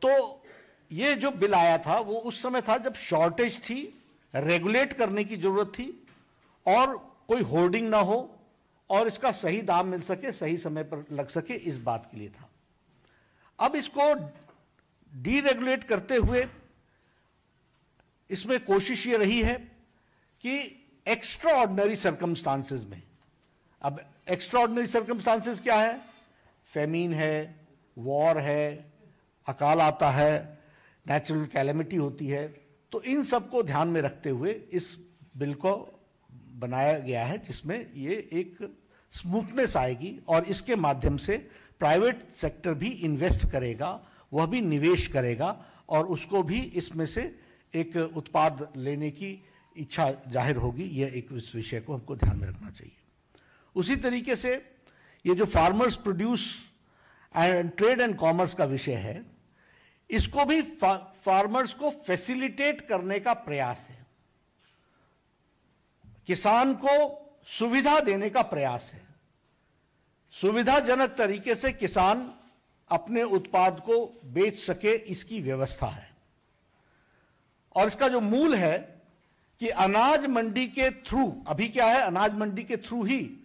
तो ये जो बिल आया था वो उस समय था जब शॉर्टेज थी, रेगुलेट करने की जरूरत थी और कोई होर्डिंग ना हो और इसका सही दाम मिल सके, सही समय पर लग सके, इस बात के लिए था। अब इसको डीरेगुलेट करते हुए इसमें कोशिश ये रही है कि एक्स्ट्रा ऑर्डिनरी सर्कमस्टांसेस में, अब एक्स्ट्रा ऑर्डिनरी सर्कमस्टांसेस क्या है? फेमीन है, वॉर है, अकाल आता है, नेचुरल कैलेमिटी होती है, तो इन सब को ध्यान में रखते हुए इस बिल को बनाया गया है जिसमें ये एक स्मूथनेस आएगी और इसके माध्यम से प्राइवेट सेक्टर भी इन्वेस्ट करेगा, वह भी निवेश करेगा और उसको भी इसमें से एक उत्पाद लेने की इच्छा जाहिर होगी। यह एक इस विषय को हमको ध्यान में रखना चाहिए। उसी तरीके से ये जो farmers produce and trade and commerce का विषय है, इसको भी फार्मर्स को फैसिलिटेट करने का प्रयास है, किसान को सुविधा देने का प्रयास है। सुविधाजनक तरीके से किसान अपने उत्पाद को बेच सके, इसकी व्यवस्था है। और इसका जो मूल है कि अनाज मंडी के थ्रू, अभी क्या है, अनाज मंडी के थ्रू ही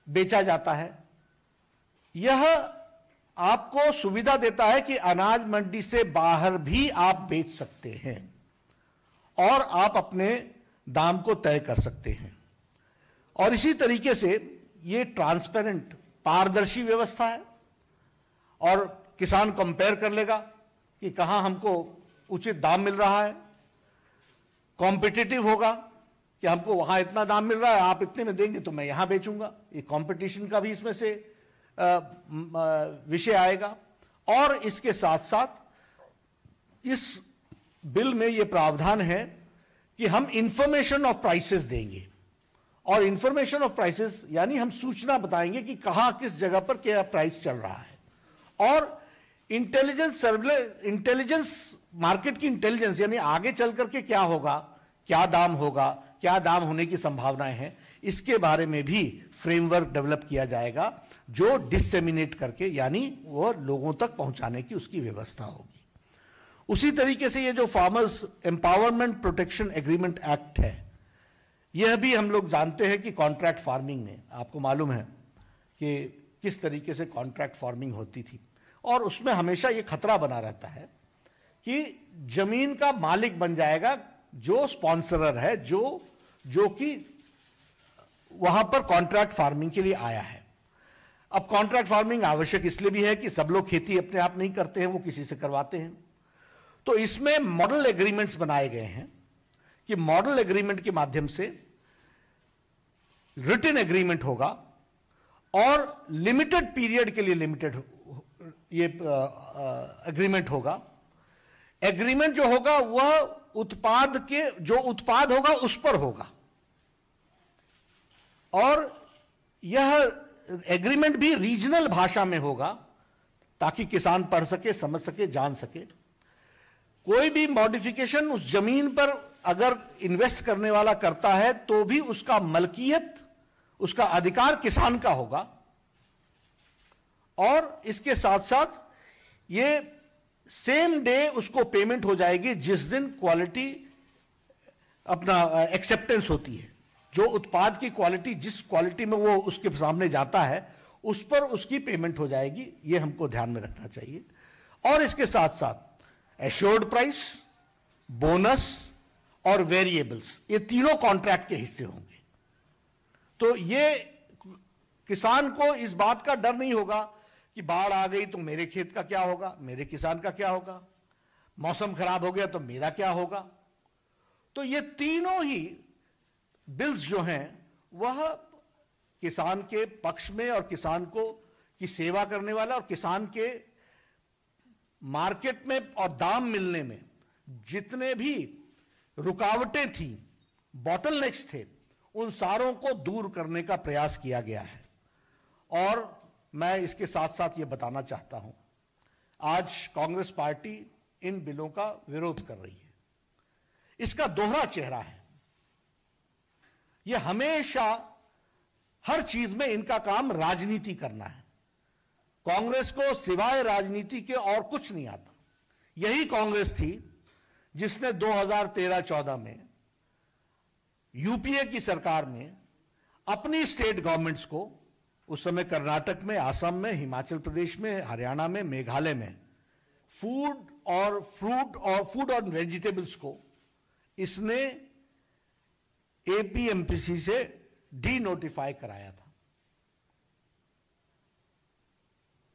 बेचा जाता है। यह आपको सुविधा देता है कि अनाज मंडी से बाहर भी आप बेच सकते हैं और आप अपने दाम को तय कर सकते हैं। और इसी तरीके से ये ट्रांसपेरेंट, पारदर्शी व्यवस्था है और किसान कंपेयर कर लेगा कि कहां हमको उचित दाम मिल रहा है, कॉम्पिटिटिव होगा कि हमको वहां इतना दाम मिल रहा है, आप इतने में देंगे तो मैं यहां बेचूंगा। ये कंपटीशन का भी इसमें से विषय आएगा। और इसके साथ साथ इस बिल में यह प्रावधान है कि हम इंफॉर्मेशन ऑफ प्राइसेस देंगे। और इंफॉर्मेशन ऑफ प्राइसेस यानी हम सूचना बताएंगे कि कहां किस जगह पर क्या प्राइस चल रहा है। और इंटेलिजेंस, मार्केट की इंटेलिजेंस यानी आगे चल करके क्या होगा, क्या दाम होगा, क्या दाम होने की संभावनाएं हैं, इसके बारे में भी फ्रेमवर्क डेवलप किया जाएगा जो डिसेमिनेट करके यानी वो लोगों तक पहुंचाने की उसकी व्यवस्था होगी। उसी तरीके से ये जो farmers empowerment protection agreement act है, यह भी हम लोग जानते हैं कि कॉन्ट्रैक्ट फार्मिंग में आपको मालूम है कि किस तरीके से कॉन्ट्रैक्ट फार्मिंग होती थी और उसमें हमेशा ये खतरा बना रहता है कि जमीन का मालिक बन जाएगा जो स्पॉन्सरर है, जो कि वहां पर कॉन्ट्रैक्ट फार्मिंग के लिए आया है। अब कॉन्ट्रैक्ट फार्मिंग आवश्यक इसलिए भी है कि सब लोग खेती अपने आप नहीं करते हैं, वो किसी से करवाते हैं। तो इसमें मॉडल एग्रीमेंट्स बनाए गए हैं कि मॉडल एग्रीमेंट के माध्यम से रिटन एग्रीमेंट होगा और लिमिटेड पीरियड के लिए लिमिटेड ये एग्रीमेंट होगा। एग्रीमेंट जो होगा वह उत्पाद के, जो उत्पाद होगा उस पर होगा और यह एग्रीमेंट भी रीजनल भाषा में होगा ताकि किसान पढ़ सके, समझ सके, जान सके। कोई भी मॉडिफिकेशन उस जमीन पर अगर इन्वेस्ट करने वाला करता है तो भी उसका मलकियत, उसका अधिकार किसान का होगा। और इसके साथ साथ ये सेम डे उसको पेमेंट हो जाएगी जिस दिन क्वालिटी अपना एक्सेप्टेंस होती है। जो उत्पाद की क्वालिटी, जिस क्वालिटी में वो उसके सामने जाता है उस पर उसकी पेमेंट हो जाएगी। ये हमको ध्यान में रखना चाहिए। और इसके साथ साथ एश्योर्ड प्राइस, बोनस और वेरिएबल्स, ये तीनों कॉन्ट्रैक्ट के हिस्से होंगे। तो ये किसान को इस बात का डर नहीं होगा कि बाढ़ आ गई तो मेरे खेत का क्या होगा, मेरे किसान का क्या होगा, मौसम खराब हो गया तो मेरा क्या होगा। तो ये तीनों ही बिल्स जो हैं वह किसान के पक्ष में और किसान को की सेवा करने वाला और किसान के मार्केट में और दाम मिलने में जितने भी रुकावटें थी, बॉटलनेक्स थे, उन सारों को दूर करने का प्रयास किया गया है। और मैं इसके साथ साथ ये बताना चाहता हूं, आज कांग्रेस पार्टी इन बिलों का विरोध कर रही है। इसका दोहरा चेहरा है। यह हमेशा हर चीज में इनका काम राजनीति करना है कांग्रेस को सिवाय राजनीति के और कुछ नहीं आता। यही कांग्रेस थी जिसने 2013-14 में यूपीए की सरकार में अपनी स्टेट गवर्नमेंट्स को, उस समय कर्नाटक में, असम में, हिमाचल प्रदेश में, हरियाणा में, मेघालय में फूड और वेजिटेबल्स को इसने एपीएमसी से डी नोटिफाई कराया था।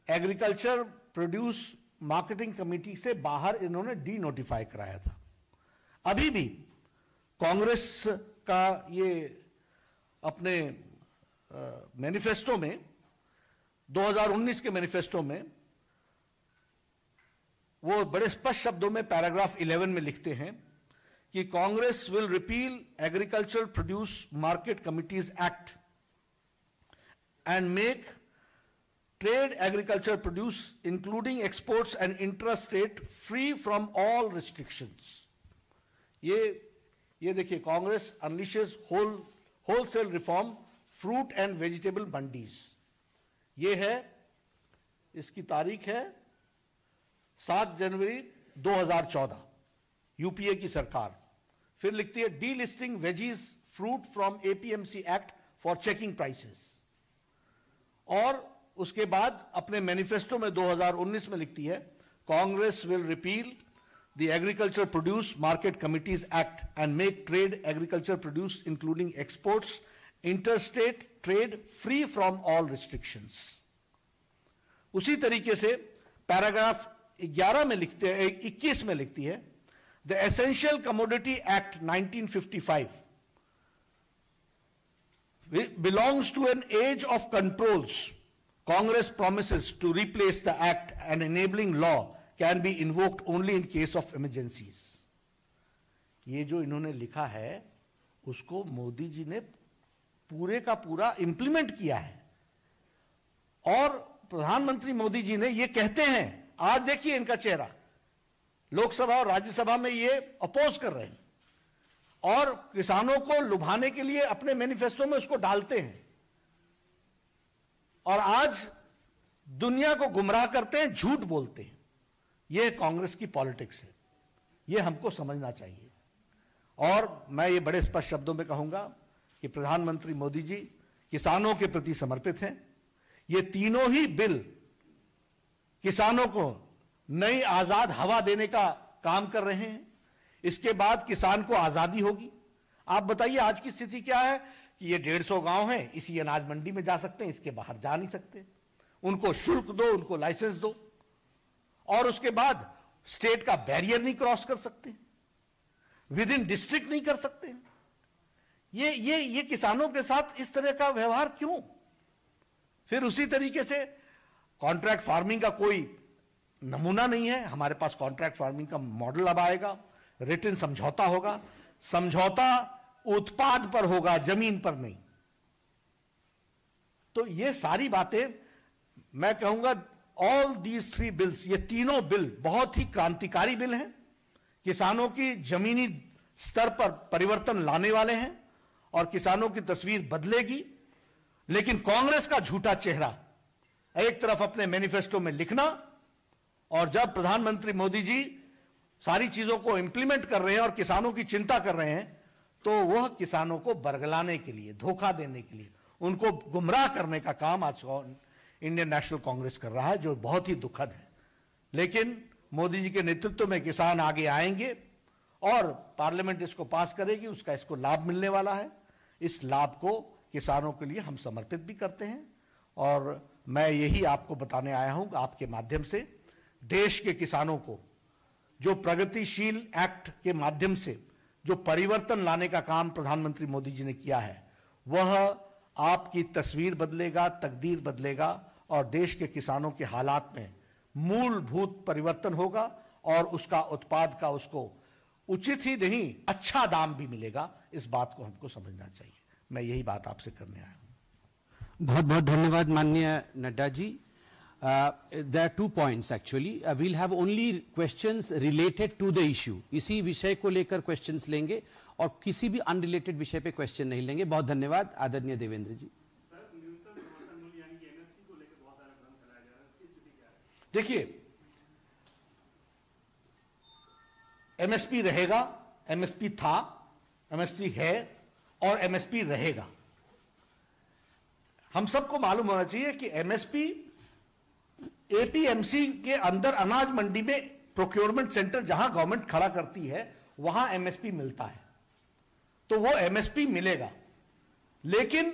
एग्रीकल्चर प्रोड्यूस मार्केटिंग कमेटी से बाहर इन्होंने डी नोटिफाई कराया था। अभी भी कांग्रेस का ये अपने मैनिफेस्टो में, 2019 के मैनिफेस्टो में वो बड़े स्पष्ट शब्दों में पैराग्राफ 11 में लिखते हैं कि Congress will repeal agriculture produce market committees act and make trade agriculture produce including exports and intra state free from all restrictions. ये देखिए, Congress unleashes wholesale reform fruit and vegetable mandis. ये है, इसकी तारीख है 7 जनवरी 2014, यूपीए की सरकार। फिर लिखती है D listing veggies fruit from APMC act for checking prices. और उसके बाद अपने मैनिफेस्टो में 2019 में लिखती है Congress will repeal the agriculture produce market committees act and make trade agriculture produce including exports interstate trade free from all restrictions. उसी तरीके से पैराग्राफ 11 में लिखते हैं, 21 में लिखती है the essential commodity act 1955 belongs to an age of controls. Congress promises to replace the act and enabling law can be invoked only in case of emergencies. ये जो इन्होंने लिखा है उसको मोदी जी ने पूरे का पूरा इंप्लीमेंट किया है। और प्रधानमंत्री मोदी जी ने ये कहते हैं, आज देखिए इनका चेहरा, लोकसभा और राज्यसभा में ये अपोज कर रहे हैं और किसानों को लुभाने के लिए अपने मैनिफेस्टो में उसको डालते हैं और आज दुनिया को गुमराह करते हैं, झूठ बोलते हैं। यह कांग्रेस की पॉलिटिक्स है, यह हमको समझना चाहिए। और मैं ये बड़े स्पष्ट शब्दों में कहूंगा कि प्रधानमंत्री मोदी जी किसानों के प्रति समर्पित हैं। ये तीनों ही बिल किसानों को नई आजाद हवा देने का काम कर रहे हैं। इसके बाद किसान को आजादी होगी। आप बताइए आज की स्थिति क्या है कि ये 150 गांव हैं, इसी अनाज मंडी में जा सकते हैं, इसके बाहर जा नहीं सकते। उनको शुल्क दो, उनको लाइसेंस दो और उसके बाद स्टेट का बैरियर नहीं क्रॉस कर सकते, विद इन डिस्ट्रिक्ट नहीं कर सकते। ये किसानों के साथ इस तरह का व्यवहार क्यों? फिर उसी तरीके से कॉन्ट्रैक्ट फार्मिंग का कोई नमूना नहीं है। हमारे पास कॉन्ट्रैक्ट फार्मिंग का मॉडल अब आएगा, रिटन समझौता होगा, समझौता उत्पाद पर होगा, जमीन पर नहीं। तो ये सारी बातें मैं कहूंगा, ऑल दीज 3 बिल्स, ये तीनों बिल बहुत ही क्रांतिकारी बिल हैं, किसानों की जमीनी स्तर पर परिवर्तन लाने वाले हैं और किसानों की तस्वीर बदलेगी। लेकिन कांग्रेस का झूठा चेहरा एक तरफ अपने मैनिफेस्टो में लिखना और जब प्रधानमंत्री मोदी जी सारी चीजों को इंप्लीमेंट कर रहे हैं और किसानों की चिंता कर रहे हैं, तो वह किसानों को बरगलाने के लिए, धोखा देने के लिए, उनको गुमराह करने का काम आज इंडियन नेशनल कांग्रेस कर रहा है, जो बहुत ही दुखद है। लेकिन मोदी जी के नेतृत्व में किसान आगे आएंगे और पार्लियामेंट इसको पास करेगी, उसका इसको लाभ मिलने वाला है। इस लाभ को किसानों के लिए हम समर्पित भी करते हैं और मैं यही आपको बताने आया हूं आपके माध्यम से, देश के किसानों को जो प्रगतिशील एक्ट के माध्यम से जो परिवर्तन लाने का काम प्रधानमंत्री मोदी जी ने किया है, वह आपकी तस्वीर बदलेगा, तकदीर बदलेगा और देश के किसानों के हालात में मूलभूत परिवर्तन होगा और उसका उत्पाद का उसको उचित ही नहीं, अच्छा दाम भी मिलेगा। इस बात को हमको समझना चाहिए। मैं यही बात आपसे करने आया हूं। बहुत बहुत धन्यवाद माननीय Nadda ji. There are 2 points actually. We'll have only questions related to the issue. इसी विषय को लेकर questions लेंगे और किसी भी unrelated विषय पे question नहीं लेंगे। बहुत धन्यवाद आदरणीय देवेंद्र जी। सर, न्यूनतम समर्थन मूल्य यानी कि एमएसपी को लेकर बहुत सारा भ्रम फैलाया जा रहा है। इसकी देखिए, एमएसपी रहेगा, एमएसपी था, एमएसपी है और एमएसपी रहेगा। हम सबको मालूम होना चाहिए कि एमएसपी एपीएमसी के अंदर अनाज मंडी में प्रोक्योरमेंट सेंटर जहां गवर्नमेंट खड़ा करती है वहां एमएसपी मिलता है, तो वो एमएसपी मिलेगा। लेकिन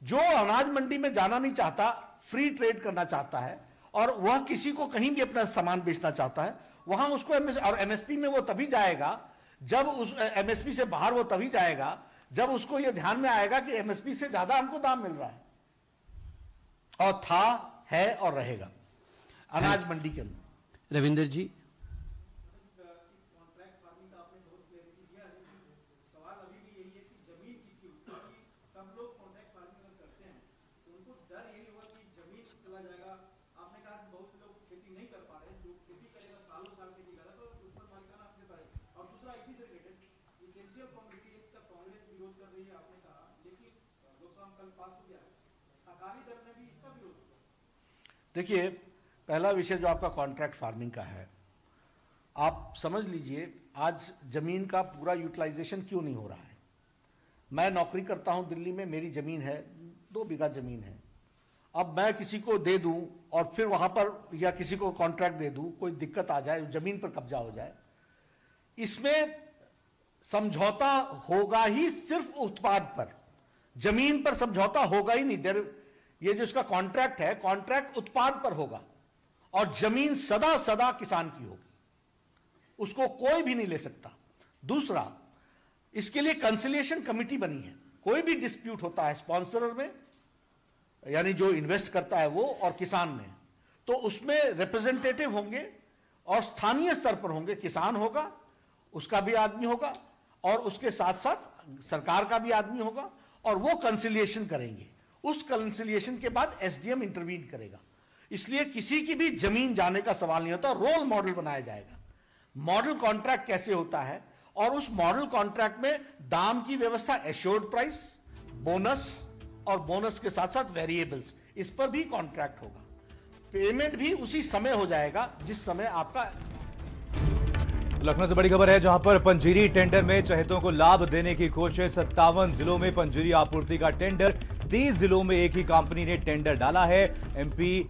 जो अनाज मंडी में जाना नहीं चाहता, फ्री ट्रेड करना चाहता है और वह किसी को कहीं भी अपना सामान बेचना चाहता है, वहां उसको और एमएसपी में वो तभी जाएगा जब उस एमएसपी से बाहर वो तभी जाएगा जब उसको यह ध्यान में आएगा कि एमएसपी से ज्यादा हमको दाम मिल रहा है, और था, है और रहेगा अनाज मंडी के अंदर। रविंदर जी, देखिए, पहला विषय जो आपका कॉन्ट्रैक्ट फार्मिंग का है, आप समझ लीजिए आज जमीन का पूरा यूटिलाइजेशन क्यों नहीं हो रहा है। मैं नौकरी करता हूं दिल्ली में, मेरी जमीन है, 2 बीघा जमीन है। अब मैं किसी को दे दूं और फिर वहां पर या किसी को कॉन्ट्रैक्ट दे दूं, कोई दिक्कत आ जाए, जमीन पर कब्जा हो जाए, इसमें समझौता होगा ही सिर्फ उत्पाद पर, जमीन पर समझौता होगा ही नहीं। ये जो इसका कॉन्ट्रैक्ट है, कॉन्ट्रैक्ट उत्पाद पर होगा और जमीन सदा सदा किसान की होगी, उसको कोई भी नहीं ले सकता। दूसरा, इसके लिए कंसिलिएशन कमिटी बनी है। कोई भी डिस्प्यूट होता है स्पॉन्सरर में, यानी जो इन्वेस्ट करता है वो, और किसान में, तो उसमें रिप्रेजेंटेटिव होंगे और स्थानीय स्तर पर होंगे। किसान होगा, उसका भी आदमी होगा, और उसके साथ साथ सरकार का भी आदमी होगा, और वो कंसिलिएशन करेंगे। उस कंसिलिएशन के बाद एसडीएम इंटरवीन करेगा। इसलिए किसी की भी जमीन जाने का सवाल नहीं होता। रोल मॉडल बनाया जाएगा, मॉडल कॉन्ट्रैक्ट कैसे होता है, और उस मॉडल कॉन्ट्रैक्ट में दाम की व्यवस्था, एश्योर्ड प्राइस, बोनस, और बोनस के साथ साथ वेरिएबल्स, इस पर भी कॉन्ट्रैक्ट होगा। पेमेंट भी उसी समय हो जाएगा जिस समय आपका। लखनऊ से बड़ी खबर है, जहां पर पंजीरी टेंडर में चहेतों को लाभ देने की कोशिश। 57 जिलों में पंजीरी आपूर्ति का टेंडर, 30 जिलों में एक ही कंपनी ने टेंडर डाला है। एमपी